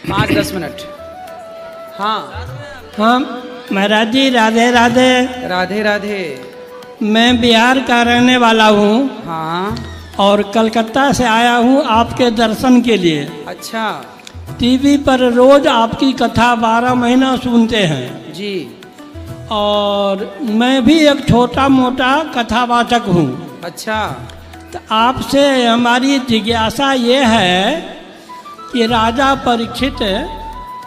5-10 minute. हाँ हाँ महाराज जी, राधे राधे। राधे राधे। मैं बिहार का रहने वाला हूँ हाँ और कलकत्ता से आया हूँ आपके दर्शन के लिए। अच्छा टीवी पर रोज आपकी कथा 12 महीना सुनते हैं जी। और मैं भी एक छोटा मोटा कथावाचक हूँ। अच्छा तो आपसे हमारी जिज्ञासा ये है कि राजा परीक्षित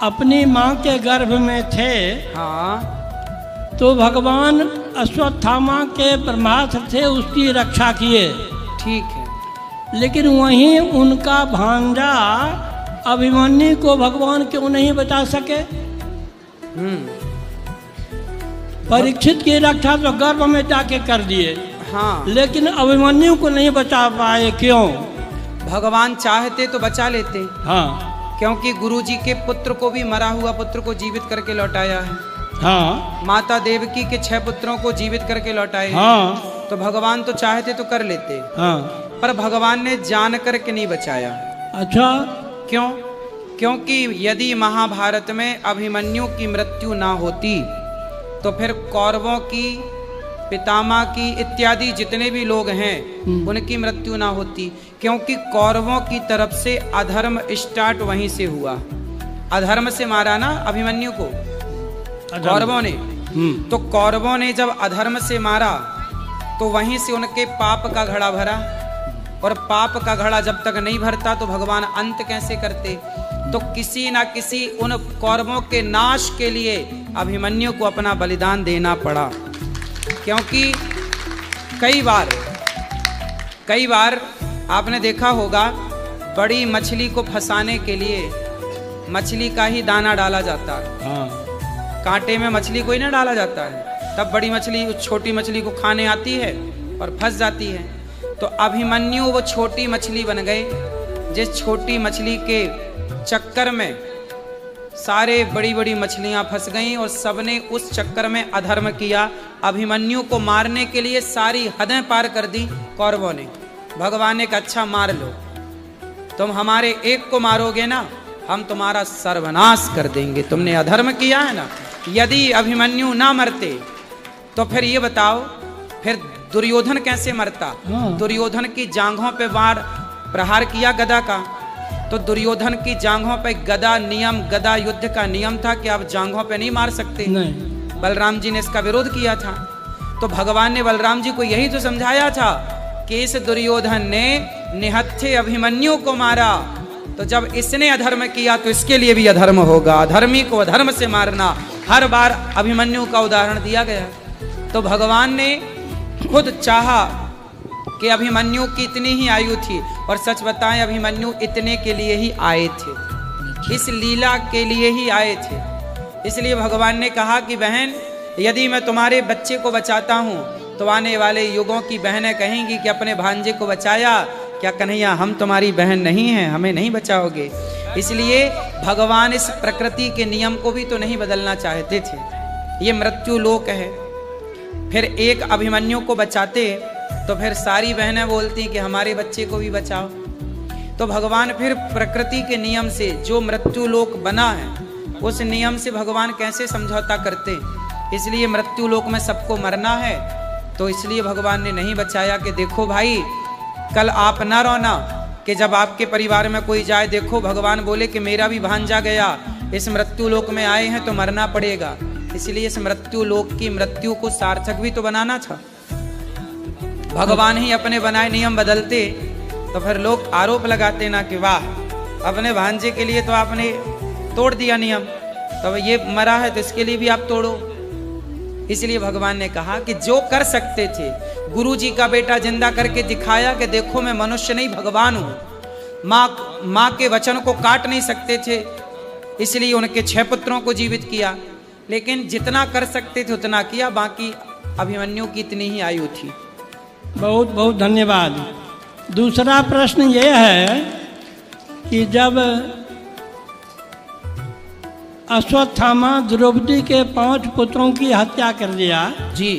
अपनी माँ के गर्भ में थे, हाँ तो भगवान अश्वत्थामा के ब्रह्मास्त्र से उसकी रक्षा किए, ठीक है। लेकिन वहीं उनका भांजा अभिमन्यु को भगवान क्यों नहीं बचा सके? परीक्षित की रक्षा तो गर्भ में जाके कर दिए, हाँ लेकिन अभिमन्यु को नहीं बचा पाए, क्यों? भगवान चाहते तो बचा लेते, हाँ क्योंकि गुरु जी के पुत्र को भी, मरा हुआ पुत्र को जीवित करके लौटाया है। हाँ माता देवकी के 6 पुत्रों को जीवित करके लौटाए। हाँ तो भगवान तो चाहते तो कर लेते, हाँ। पर भगवान ने जान करके नहीं बचाया। अच्छा, क्यों? क्योंकि यदि महाभारत में अभिमन्यु की मृत्यु ना होती तो फिर कौरवों की, पितामह की इत्यादि जितने भी लोग हैं उनकी मृत्यु ना होती, क्योंकि कौरवों की तरफ से अधर्म स्टार्ट वहीं से हुआ। अधर्म से मारा ना अभिमन्यु को कौरवों ने। तो कौरवों ने जब अधर्म से मारा तो वहीं से उनके पाप का घड़ा भरा, और पाप का घड़ा जब तक नहीं भरता तो भगवान अंत कैसे करते? तो किसी ना किसी उन कौरवों के नाश के लिए अभिमन्यु को अपना बलिदान देना पड़ा। क्योंकि कई बार आपने देखा होगा, बड़ी मछली को फंसाने के लिए मछली का ही दाना डाला जाता है। हाँ कांटे में मछली को ही ना डाला जाता है, तब बड़ी मछली उस छोटी मछली को खाने आती है और फंस जाती है। तो अभिमन्यु वो छोटी मछली बन गए, जिस छोटी मछली के चक्कर में सारे बड़ी बड़ी मछलियां फंस गईं और सबने उस चक्कर में अधर्म किया। अभिमन्यु को मारने के लिए सारी हदें पार कर दी कौरवों ने। भगवान ने कहा अच्छा मार लो, तुम हमारे एक को मारोगे ना, हम तुम्हारा सर्वनाश कर देंगे, तुमने अधर्म किया है ना। यदि अभिमन्यु ना मरते तो फिर ये बताओ, फिर दुर्योधन कैसे मरता? दुर्योधन की जांघों पे वार प्रहार किया गदा का, तो दुर्योधन की जांघों पे गदा नियम, गदा युद्ध का नियम था कि आप जांघों पे नहीं मार सकते। नहीं। बलराम जी ने इसका विरोध किया था। तो भगवान ने बलराम जी को यही तो समझाया था कि इस दुर्योधन ने निहत्थे अभिमन्यु को मारा, तो जब इसने अधर्म किया तो इसके लिए भी अधर्म होगा। अधर्मी को अधर्म से मारना, हर बार अभिमन्यु का उदाहरण दिया गया। तो भगवान ने खुद चाहा कि अभिमन्यु की इतनी ही आयु थी, और सच बताएं अभिमन्यु इतने के लिए ही आए थे, इस लीला के लिए ही आए थे। इसलिए भगवान ने कहा कि बहन, यदि मैं तुम्हारे बच्चे को बचाता हूँ तो आने वाले युगों की बहनें कहेंगी कि अपने भांजे को बचाया, क्या कन्हैया हम तुम्हारी बहन नहीं हैं, हमें नहीं बचाओगे? इसलिए भगवान इस प्रकृति के नियम को भी तो नहीं बदलना चाहते थे। ये मृत्यु लोक है। फिर एक अभिमन्यु को बचाते तो फिर सारी बहनें बोलती कि हमारे बच्चे को भी बचाओ। तो भगवान फिर प्रकृति के नियम से, जो मृत्यु लोक बना है उस नियम से भगवान कैसे समझौता करते? इसलिए मृत्यु लोक में सबको मरना है, तो इसलिए भगवान ने नहीं बचाया कि देखो भाई, कल आप ना रोना कि जब आपके परिवार में कोई जाए, देखो भगवान बोले कि मेरा भी भांजा गया, इस मृत्यु लोक में आए हैं तो मरना पड़ेगा। इसलिए इस मृत्यु लोक की मृत्यु को सार्थक भी तो बनाना था। भगवान ही अपने बनाए नियम बदलते तो फिर लोग आरोप लगाते ना कि वाह, अपने भांजे के लिए तो आपने तोड़ दिया नियम, तो ये मरा है तो इसके लिए भी आप तोड़ो। इसलिए भगवान ने कहा कि जो कर सकते थे, गुरु जी का बेटा जिंदा करके दिखाया कि देखो मैं मनुष्य नहीं भगवान हूँ। माँ के वचन को काट नहीं सकते थे, इसलिए उनके 6 पुत्रों को जीवित किया, लेकिन जितना कर सकते थे उतना किया, बाकी अभिमन्यु की इतनी ही आयु थी। बहुत बहुत धन्यवाद। दूसरा प्रश्न ये है कि जब अश्वत्थामा द्रौपदी के 5 पुत्रों की हत्या कर दिया जी,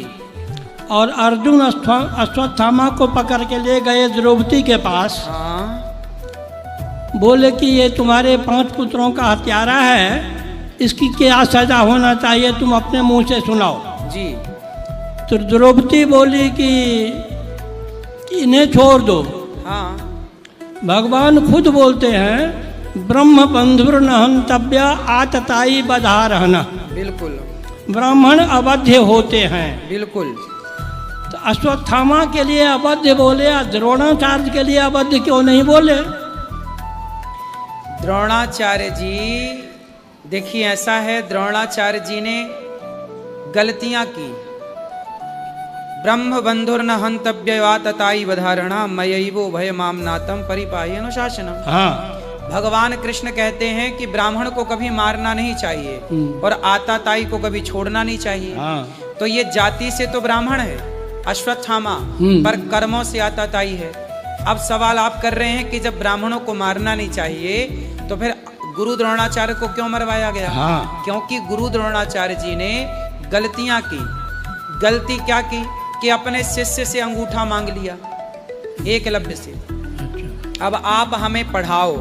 और अर्जुन अश्वत्थामा को पकड़ के ले गए द्रौपदी के पास, हाँ बोले कि ये तुम्हारे 5 पुत्रों का हत्यारा है, इसकी क्या सजा होना चाहिए, तुम अपने मुंह से सुनाओ। जी। तो द्रौपदी बोली कि इन्हें छोड़ दो। हाँ। भगवान खुद बोलते हैं ब्रह्म बंधुर न हंतव्य आतताई बधा रहना। बिल्कुल। ब्राह्मण अवध्य होते हैं। बिल्कुल। तो अश्वत्थामा के लिए अवध्य बोले, द्रोणाचार्य के लिए अवध्य क्यों नहीं बोले? द्रोणाचार्य जी, देखिए ऐसा है, द्रोणाचार्य जी ने गलतियां की। ब्रह्म बंधुर न हंतव्य तताई बधारणा मयैवो भय मामनातम परिपाहि अनुशासनम। हाँ। भगवान कृष्ण कहते हैं कि ब्राह्मण को कभी मारना नहीं चाहिए और आताताई को कभी छोड़ना नहीं चाहिए। हाँ। तो ये जाति से तो ब्राह्मण है अश्वत्थामा, पर कर्मों से आताताई है। अब सवाल आप कर रहे हैं कि जब ब्राह्मणों को मारना नहीं चाहिए तो फिर गुरु द्रोणाचार्य को क्यों मरवाया गया? हाँ। क्योंकि गुरु द्रोणाचार्य जी ने गलतियां की। गलती क्या की कि अपने शिष्य से अंगूठा मांग लिया, एकलव्य से। अब आप हमें पढ़ाओ,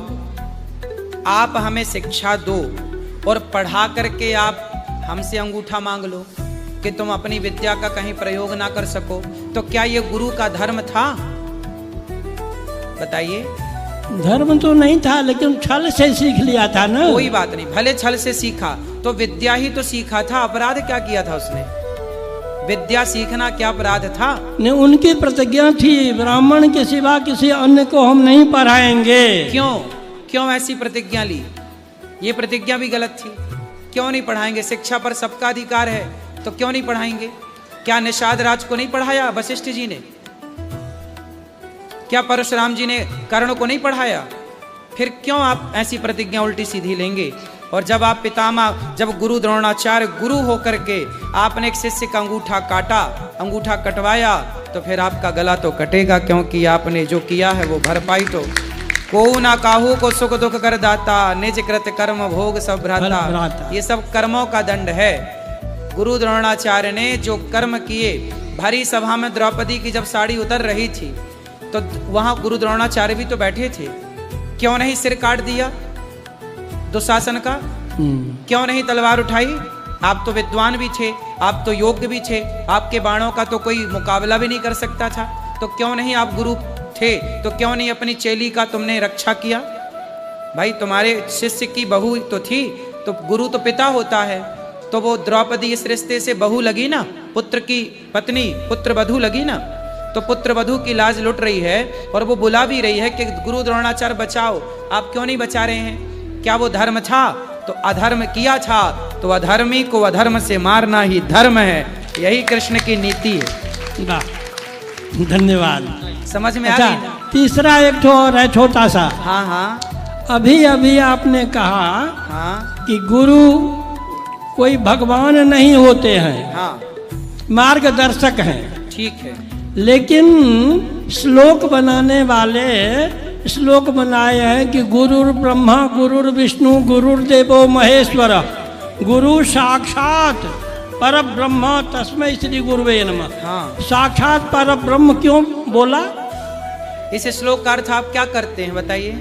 आप हमें शिक्षा दो और पढ़ा करके आप हमसे अंगूठा मांग लो कि तुम अपनी विद्या का कहीं प्रयोग ना कर सको, तो क्या ये गुरु का धर्म था? बताइए। धर्म तो नहीं था, लेकिन छल से सीख लिया था ना। कोई बात नहीं, भले छल से सीखा तो विद्या ही तो सीखा था। अपराध क्या किया था उसने? विद्या सीखना क्या अपराध था? नहीं, उनकी प्रतिज्ञा थी ब्राह्मण के सिवा किसी अन्य को हम नहीं पढ़ाएंगे। क्यों ऐसी प्रतिज्ञा ली? ये प्रतिज्ञा भी गलत थी। क्यों नहीं पढ़ाएंगे? शिक्षा पर सबका अधिकार है, तो क्यों नहीं पढ़ाएंगे? क्या निषाद राज को नहीं पढ़ाया वशिष्ठ जी ने? क्या परशुराम जी ने कर्ण को नहीं पढ़ाया? फिर क्यों आप ऐसी प्रतिज्ञा उल्टी सीधी लेंगे? और जब आप पितामह, जब गुरु द्रोणाचार्य गुरु होकर के आपने एक शिष्य का अंगूठा काटा, अंगूठा कटवाया, तो फिर आपका गला तो कटेगा, क्योंकि आपने जो किया है वो भरपाई तो को ना काहू को सुख दुख कर दाता, निज कृत कर्म भोग सब भ्राता। ये सब कर्मों का दंड है। गुरु द्रोणाचार्य ने जो कर्म किए, भरी सभा में द्रौपदी की जब साड़ी उतर रही थी तो वहां गुरु द्रोणाचार्य भी तो बैठे थे। क्यों नहीं सिर काट दिया दुशासन का? क्यों नहीं तलवार उठाई? आप तो विद्वान भी थे, आप तो योग्य भी थे, आपके बाणों का तो कोई मुकाबला भी नहीं कर सकता था। तो क्यों नहीं, आप गुरु थे तो क्यों नहीं अपनी चेली का तुमने रक्षा किया? भाई तुम्हारे शिष्य की बहू तो थी, तो गुरु तो पिता होता है, तो वो द्रौपदी इस रिश्ते से बहू लगी ना, पुत्र की पत्नी, पुत्र वधू लगी ना। तो पुत्र वधू की लाज लुट रही है और वो बुला भी रही है कि गुरु द्रोणाचार्य बचाओ। आप क्यों नहीं बचा रहे हैं? क्या वो धर्म था? तो अधर्म किया था, तो अधर्मी को अधर्म से मारना ही धर्म है। यही कृष्ण की नीति है। धन्यवाद। समझ में अच्छा, आ गई? तीसरा एक तो और है छोटा सा। हाँ हाँ अभी अभी आपने कहा हाँ कि गुरु कोई भगवान नहीं होते हैं, हाँ, मार्गदर्शक हैं। ठीक है। लेकिन श्लोक बनाने वाले श्लोक बनाए हैं कि गुरुर ब्रह्मा गुरुर विष्णु गुरुर्देवो महेश्वर, गुरु साक्षात पर ब्रह्म तस्मै श्री गुरुवे नमः। हाँ, साक्षात पर ब्रह्म क्यों बोला? इस श्लोक का अर्थ आप क्या करते हैं बताइए?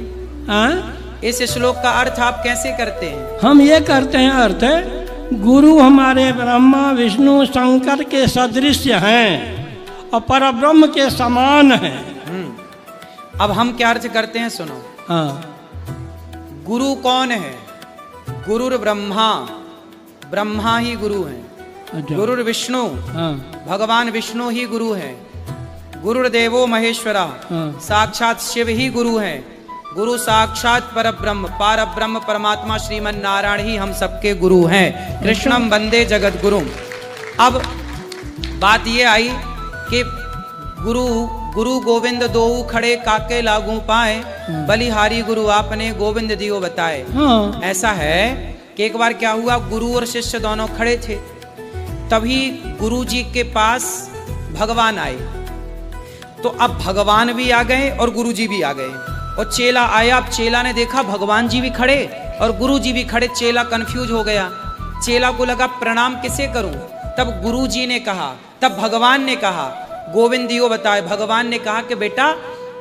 हाँ? इस श्लोक का अर्थ आप कैसे करते हैं? हम ये करते हैं, अर्थ गुरु हमारे ब्रह्मा विष्णु शंकर के सदृश हैं और पर ब्रह्म के समान हैं। अब हम क्या अर्थ करते हैं सुनो। हाँ। गुरु कौन है? गुरुर ब्रह्मा, ब्रह्मा ही गुरु हैं। अच्छा। गुरुर विष्णु, हाँ। भगवान विष्णु ही गुरु हैं। गुरुर्देवो महेश्वरा, हाँ। साक्षात शिव ही गुरु हैं। गुरु साक्षात परब्रह्म, पार ब्रह्म परमात्मा श्रीमन नारायण ही हम सबके गुरु हैं। कृष्णम वंदे जगत गुरु। अब बात ये आई कि गुरु गोविंद दोऊ खड़े काके लागू पाए, बलिहारी गुरु आपने गोविंद दियो बताए। हाँ। ऐसा है कि एक बार क्या हुआ, गुरु और शिष्य दोनों खड़े थे, तभी गुरु जी के पास भगवान आए। तो अब भगवान भी आ गए और गुरु जी भी आ गए और चेला आया। अब चेला ने देखा भगवान जी भी खड़े और गुरु जी भी खड़े। चेला कंफ्यूज हो गया। चेला को लगा प्रणाम किसे करूं? तब गुरु जी ने कहा, तब भगवान ने कहा गोविंदियो बताए। भगवान ने कहा कि बेटा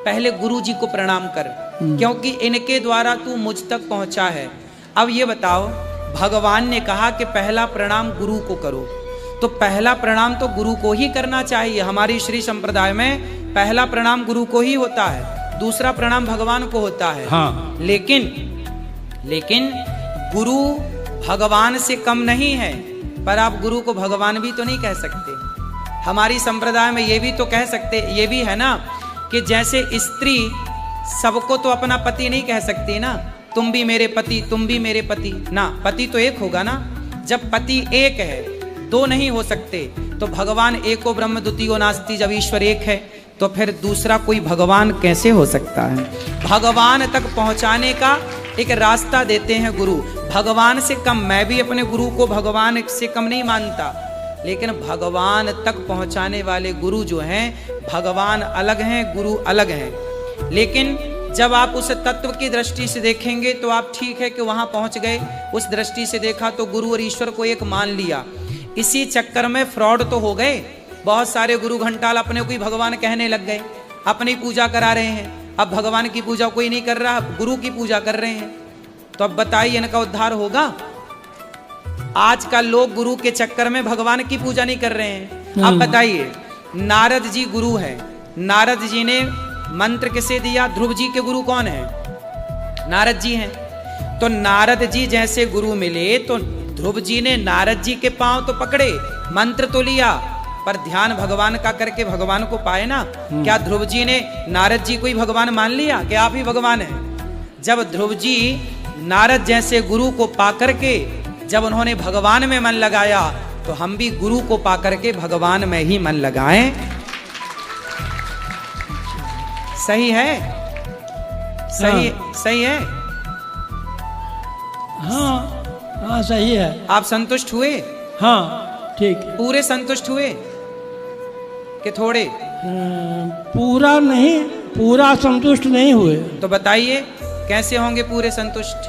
पहले गुरु जी को प्रणाम कर। क्योंकि इनके द्वारा तू मुझ तक पहुंचा है। अब ये बताओ, भगवान ने कहा कि पहला प्रणाम गुरु को करो, तो पहला प्रणाम तो गुरु को ही करना चाहिए। हमारी श्री संप्रदाय में पहला प्रणाम गुरु को ही होता है, दूसरा प्रणाम भगवान को होता है। हाँ। लेकिन गुरु भगवान से कम नहीं है, पर आप गुरु को भगवान भी तो नहीं कह सकते। हमारी संप्रदाय में ये भी तो कह सकते, ये भी है ना कि जैसे स्त्री सबको तो अपना पति नहीं कह सकती ना, तुम भी मेरे पति, तुम भी मेरे पति, ना, पति तो एक होगा ना। जब पति एक है, दो नहीं हो सकते। तो भगवान एको ब्रह्म द्वितीयो नास्ति, जब ईश्वर एक है तो फिर दूसरा कोई भगवान कैसे हो सकता है। भगवान तक पहुंचाने का एक रास्ता देते हैं गुरु। भगवान से कम, मैं भी अपने गुरु को भगवान से कम नहीं मानता, लेकिन भगवान तक पहुंचाने वाले गुरु जो हैं, भगवान अलग हैं, गुरु अलग हैं। लेकिन जब आप उस तत्व की दृष्टि से देखेंगे तो आप ठीक है कि वहां पहुंच गए, उस दृष्टि से देखा तो गुरु और ईश्वर को एक मान लिया। इसी चक्कर में फ्रॉड तो हो गए। बहुत सारे गुरु घंटाल अपने को ही भगवान कहने लग गए, अपनी पूजा करा रहे हैं। अब भगवान की पूजा कोई नहीं कर रहा, गुरु की पूजा कर रहे हैं। तो अब बताइए इनका उद्धार होगा? आजकल लोग गुरु के चक्कर में भगवान की पूजा नहीं कर रहे हैं। अब बताइए, नारद जी गुरु है, नारद जी ने मंत्र किसे दिया? ध्रुव जी के गुरु कौन है? नारद जी हैं। तो नारद जी जैसे गुरु मिले तो ध्रुव जी ने नारद जी के पांव तो पकड़े, मंत्र तो लिया, पर ध्यान भगवान का करके भगवान को पाए ना। क्या ध्रुव जी ने नारद जी को ही भगवान मान लिया कि आप ही भगवान हैं? जब ध्रुव जी नारद जैसे गुरु को पाकर के जब उन्होंने भगवान में मन लगाया, तो हम भी गुरु को पाकर के भगवान में ही मन लगाएं। सही है? सही है? हाँ, सही है। आप संतुष्ट हुए? हाँ, ठीक है। पूरे संतुष्ट हुए कि थोड़े? पूरा नहीं, पूरा संतुष्ट नहीं हुए। तो बताइए कैसे होंगे पूरे संतुष्ट?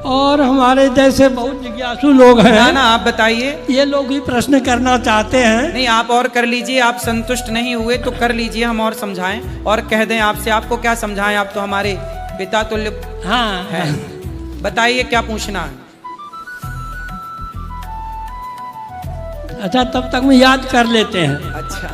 और हमारे जैसे बहुत जिज्ञासु लोग हैं ना, आप बताइए। ये लोग ही प्रश्न करना चाहते हैं। नहीं, आप और कर लीजिए। आप संतुष्ट नहीं हुए तो कर लीजिए, हम और समझाएं और कह दें आपसे। आपको क्या समझाएं, आप तो हमारे पिता तुल्य हाँ हैं। बताइए क्या पूछना है? अच्छा, तब तक में याद कर लेते हैं। अच्छा,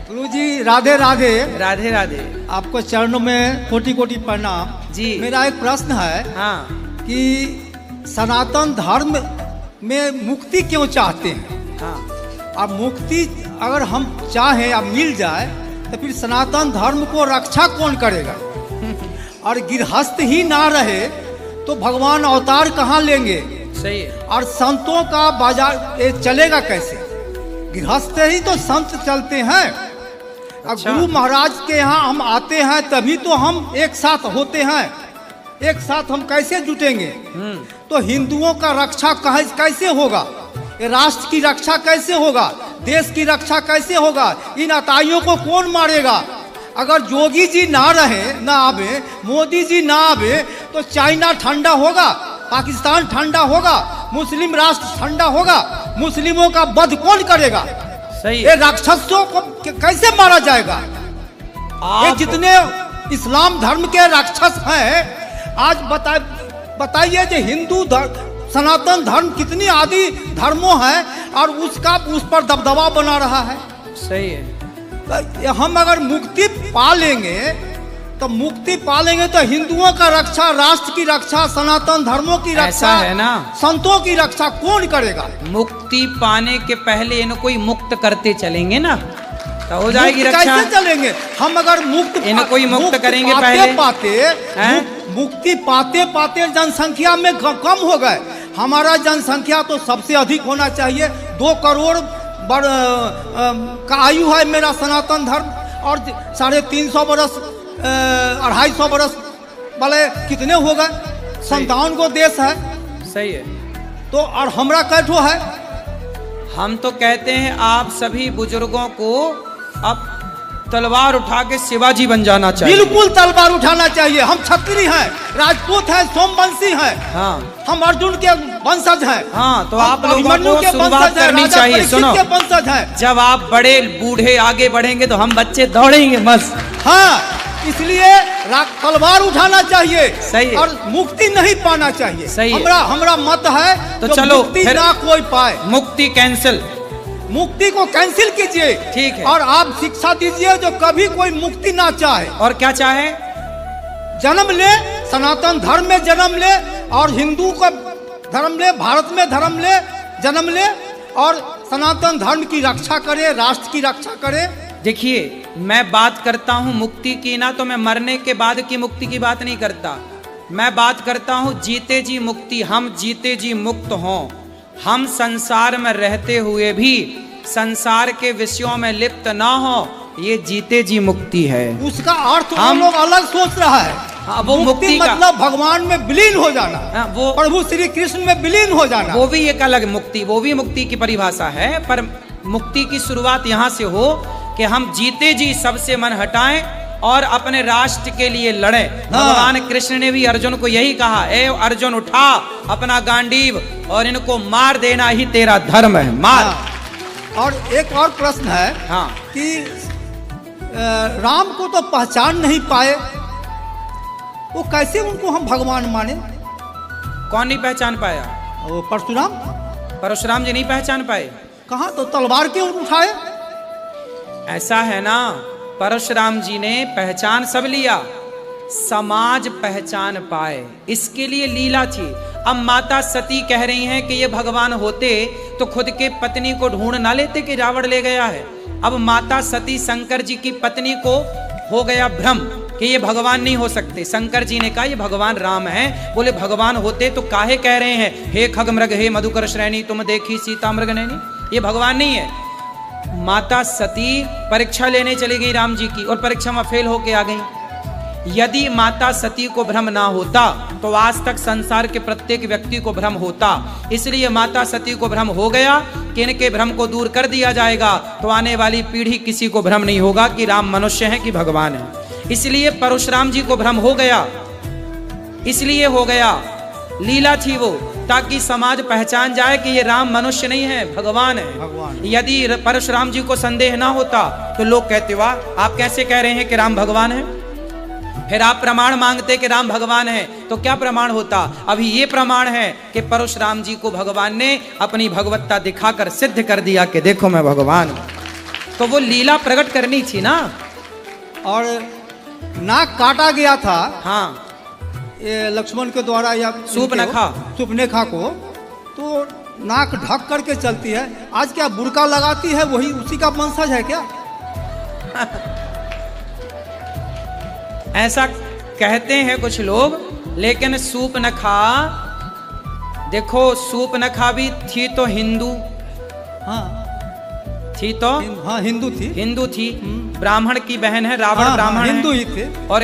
गुरु जी राधे राधे। राधे राधे। आपको चरणों में कोटि कोटि प्रणाम जी। मेरा एक प्रश्न है हाँ, कि सनातन धर्म में मुक्ति क्यों चाहते हैं? हाँ, और मुक्ति अगर हम चाहें या मिल जाए तो फिर सनातन धर्म को रक्षा कौन करेगा? और गृहस्थ ही ना रहे तो भगवान अवतार कहाँ लेंगे? सही है। और संतों का बाजार ये चलेगा कैसे? गृहस्थ ही तो संत चलते हैं। अच्छा। गुरु महाराज के यहाँ हम आते हैं तभी तो हम एक साथ होते हैं। एक साथ हम कैसे जुटेंगे? तो हिंदुओं का रक्षा कैसे होगा? ये राष्ट्र की रक्षा कैसे होगा? देश की रक्षा कैसे होगा? इन अताइयों को कौन मारेगा? अगर योगी जी ना रहे, ना आवे, मोदी जी ना आवे, तो चाइना ठंडा होगा, पाकिस्तान ठंडा होगा, मुस्लिम राष्ट्र ठंडा होगा। मुस्लिमों का वध कौन करेगा? सही ये राक्षसों को कैसे मारा जाएगा? ये जितने इस्लाम धर्म के राक्षस हैं, आज बताइए जो हिंदू सनातन धर्म कितनी आदि धर्मों हैं और उस पर दबदबा बना रहा है। सही है। हम अगर मुक्ति पा लेंगे तो हिंदुओं का रक्षा, राष्ट्र की रक्षा, सनातन धर्मों की रक्षा है ना, संतों की रक्षा कौन करेगा? मुक्ति पाने के पहले इनको ही मुक्त करते चलेंगे ना, तो हो जाएगी रक्षा। कैसे चलेंगे हम अगर इनको ही मुक्त करेंगे पहले? मुक्ति पाते पाते जनसंख्या में कम हो गए। हमारा जनसंख्या तो सबसे अधिक होना चाहिए। 2 करोड़ का आयु है मेरा सनातन धर्म, और 350 बरस 250 बरस वाले कितने हो गए? 57 देश है। सही है। तो और हमरा कैठो है? हम तो कहते हैं आप सभी बुजुर्गों को अब तलवार उठा के शिवाजी बन जाना चाहिए। बिल्कुल तलवार उठाना चाहिए। हम क्षत्रिय हैं, राजपूत हैं, सोमवंशी हैं। हाँ हम अर्जुन के वंशज हैं। हाँ, तो हम आप लोगों अभिमन्यु को के शुरुआत वंशज हैं, करनी राजा चाहिए। परीक्षित सुनो, के वंशज हैं। जब आप बड़े बूढ़े आगे बढ़ेंगे तो हम बच्चे दौड़ेंगे बस। हाँ, इसलिए तलवार उठाना चाहिए। सही है। और मुक्ति नहीं पाना चाहिए। सही है। हमरा मत है तो जो चलो मुक्ति फिर ना कोई पाए। मुक्ति कैंसिल। मुक्ति को कैंसिल कीजिए। ठीक है। और आप शिक्षा दीजिए जो कभी कोई मुक्ति ना चाहे। और क्या चाहे? जन्म ले, सनातन धर्म में जन्म ले, और हिंदू का धर्म ले, भारत में धर्म ले, जन्म ले, और सनातन धर्म की रक्षा करे, राष्ट्र की रक्षा करे। देखिए, मैं बात करता हूं मुक्ति की, ना तो मैं मरने के बाद की मुक्ति की बात नहीं करता। मैं बात करता हूं जीते जी मुक्ति। हम जीते जी मुक्त हों, हम संसार में रहते हुए भी संसार के विषयों में लिप्त ना हो, ये जीते जी मुक्ति है। उसका अर्थ हम लोग अलग सोच रहा है। हाँ, वो मुक्ति का मतलब भगवान में विलीन हो जाना। हाँ, वो प्रभु श्री कृष्ण में विलीन हो जाना। वो भी एक अलग मुक्ति, वो भी मुक्ति की परिभाषा है। पर मुक्ति की शुरुआत यहाँ से हो कि हम जीते जी सबसे मन हटाएं और अपने राष्ट्र के लिए लड़ें। हाँ। भगवान कृष्ण ने भी अर्जुन को यही कहा, ए अर्जुन उठा अपना गांडीव और इनको मार देना ही तेरा धर्म है, मार। हाँ। और एक और प्रश्न है। हाँ। कि राम को तो पहचान नहीं पाए, वो कैसे उनको हम भगवान माने? कौन नहीं पहचान पाया? वो परशुराम। परशुराम जी नहीं पहचान पाए। कहाँ? तो तलवार क्यों उठाए? ऐसा है ना, परशुराम जी ने पहचान सब लिया, समाज पहचान पाए, इसके लिए लीला थी। अब माता सती कह रही हैं कि ये भगवान होते तो खुद के पत्नी को ढूंढ ना लेते कि रावण ले गया है। अब माता सती शंकर जी की पत्नी को हो गया भ्रम कि ये भगवान नहीं हो सकते। शंकर जी ने कहा ये भगवान राम हैं। बोले भगवान होते तो काहे कह रहे हैं हे खगमृग हे मधुकर श्रेणी तुम देखी सीता मृग नैनी, ये भगवान नहीं है। माता सती परीक्षा लेने चली गई राम जी की और परीक्षा में फेल होके आ गई। यदि माता सती को भ्रम ना होता तो आज तक संसार के प्रत्येक व्यक्ति को भ्रम होता। इसलिए माता सती को भ्रम हो गया कि इनके भ्रम को दूर कर दिया जाएगा तो आने वाली पीढ़ी किसी को भ्रम नहीं होगा कि राम मनुष्य है कि भगवान है। इसलिए परशुराम जी को भ्रम हो गया, इसलिए हो गया, लीला थी वो, ताकि समाज पहचान जाए कि ये राम मनुष्य नहीं है, भगवान है। यदि परशुराम जी को संदेह ना होता तो लोग कहते वाह आप कैसे कह रहे हैं कि राम भगवान है। फिर आप प्रमाण मांगते कि राम भगवान है, तो क्या प्रमाण होता? अभी ये प्रमाण है कि परशुराम जी को भगवान ने अपनी भगवत्ता दिखाकर सिद्ध कर दिया कि देखो मैं भगवान हूं। तो वो लीला प्रकट करनी थी ना। और नाक काटा गया था। हाँ, ये लक्ष्मण के द्वारा या शूर्पणखा को, तो नाक ढक करके चलती है। आज क्या बुर्का लगाती है वही उसी का वंशज है क्या? ऐसा कहते हैं कुछ लोग, लेकिन शूर्पणखा देखो, शूर्पणखा भी थी तो हिंदू। हाँ थी तो हाँ हिंदू थी। हिंदू थी, ब्राह्मण की बहन है, रावण हाँ, ब्राह्मण हिंदू है। ही थे। और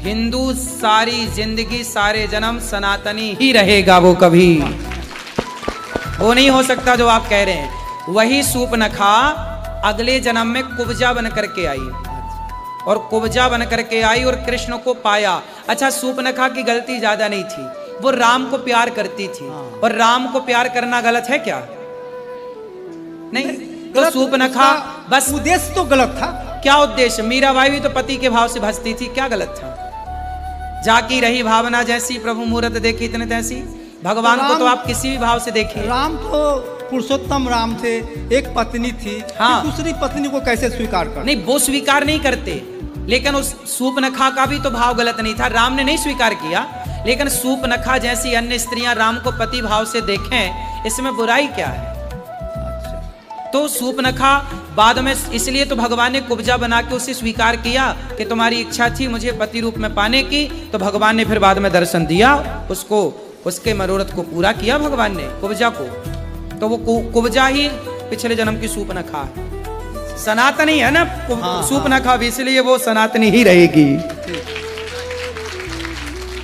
हिंदू सारी जिंदगी सारे जन्म सनातनी ही रहेगा, वो कभी वो नहीं हो सकता जो आप कह रहे हैं। वही शूर्पणखा अगले जन्म में कुब्जा बन करके आई, और कुब्जा बन करके आई और कृष्ण को पाया। अच्छा, शूर्पणखा की गलती ज्यादा नहीं थी, वो राम को प्यार करती थी। और राम को प्यार करना गलत है क्या? नहीं। तो शूर्पणखा बस उद्देश्य तो गलत था। क्या उद्देश्य? मीराबाई भी तो पति के भाव से भजती थी, क्या गलत था? जाकी रही भावना जैसी प्रभु मूरत देखी इतने तैसी। भगवान को तो आप किसी भी भाव से देखिए। राम तो पुरुषोत्तम राम थे, एक पत्नी थी। हाँ। दूसरी पत्नी को कैसे स्वीकार कर? नहीं, वो स्वीकार नहीं करते, लेकिन उस शूर्पणखा का भी तो भाव गलत नहीं था। राम ने नहीं स्वीकार किया, लेकिन शूर्पणखा जैसी अन्य स्त्रियां राम को पति भाव से देखें, इसमें बुराई क्या है? तो शूर्पणखा बाद में, इसलिए तो भगवान ने कुब्जा बना के उसे स्वीकार किया कि तुम्हारी इच्छा थी मुझे पति रूप में पाने की। तो भगवान ने फिर बाद में दर्शन दिया उसको, उसके मनोरथ को पूरा किया भगवान ने कुब्जा को। तो वो कुब्जा ही पिछले जन्म की शूर्पणखा है, सनातनी है ना। शूर्पणखा भी, इसलिए वो सनातनी ही रहेगी।